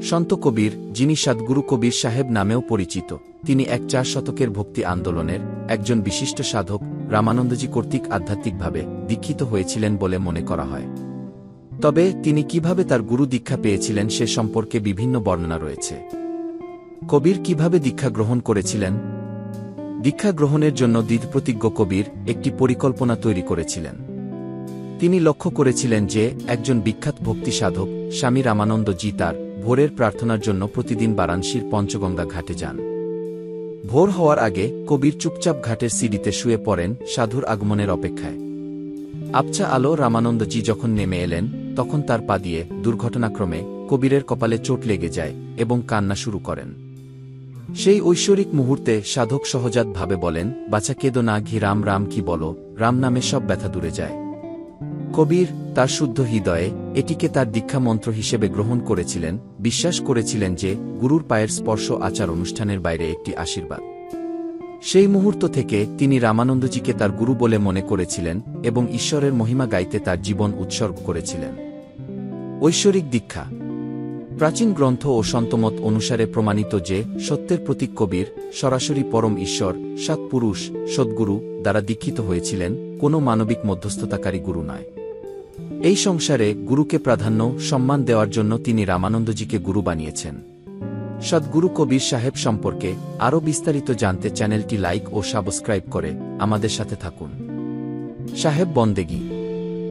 সন্ত কবির, যিনি সদ্গুরু কবির সাহেব নামেও পরিচিত, তিনি 4 শতকের ভক্তি আন্দোলনের একজন বিশিষ্ট সাধক রামানন্দজি কর্তৃক আধ্যাত্মিকভাবে দীক্ষিত হয়েছিলেন বলে মনে করা হয়। তবে তিনি কিভাবে তার গুরু দীক্ষা পেয়েছিলেন সে সম্পর্কে বিভিন্ন বর্ণনা রয়েছে। কবির কিভাবে দীক্ষা গ্রহণ করেছিলেন? দীক্ষা গ্রহণের জন্য দৃঢ়প্রতিজ্ঞ কবির একটি পরিকল্পনা তৈরি করেছিলেন। তিনি লক্ষ্য করেছিলেন যে একজন বিখ্যাত ভক্তি সাধক স্বামী রামানন্দজি তার ভোরের প্রার্থনার জন্য প্রতিদিন বারাণসীর পঞ্চগঙ্গা ঘাটে যান। ভোর হওয়ার আগে কবির চুপচাপ ঘাটের সিঁড়িতে শুয়ে পড়েন সাধুর আগমনের অপেক্ষায়। আবছা আলো রামানন্দজি যখন নেমে এলেন তখন তার পা দিয়ে দুর্ঘটনাক্রমে কবিরের কপালে চোট লেগে যায় এবং কান্না শুরু করেন। সেই ঐশ্বরিক মুহূর্তে সাধক সহজাতভাবে বলেন, বাছা কেঁদো না ঘি, রাম রাম কি বলো, রাম নামে সব ব্যথা দূরে যায়। কবির তার শুদ্ধ হৃদয়ে এটিকে তার দীক্ষা মন্ত্র হিসেবে গ্রহণ করেছিলেন, বিশ্বাস করেছিলেন যে গুরুর পায়ের স্পর্শ আচার অনুষ্ঠানের বাইরে একটি আশীর্বাদ। সেই মুহূর্ত থেকে তিনি রামানন্দজিকে তার গুরু বলে মনে করেছিলেন এবং ঈশ্বরের মহিমা গাইতে তার জীবন উৎসর্গ করেছিলেন। ঐশ্বরিক দীক্ষা। প্রাচীন গ্রন্থ ও সন্তমত অনুসারে প্রমাণিত যে সত্যের প্রতীক কবির সরাসরি পরম ঈশ্বর সৎপুরুষ সদ্গুরু দ্বারা দীক্ষিত হয়েছিলেন, কোনো মানবিক মধ্যস্থতাকারী গুরু নয়। এই সংসারে গুরুকে প্রাধান্য সম্মান দেওয়ার জন্য তিনি রামানন্দজিকে গুরু বানিয়েছেন। সদ্গুরু কবির সাহেব সম্পর্কে আরও বিস্তারিত জানতে চ্যানেলটি লাইক ও সাবস্ক্রাইব করে আমাদের সাথে থাকুন। সাহেব বন্দেগী।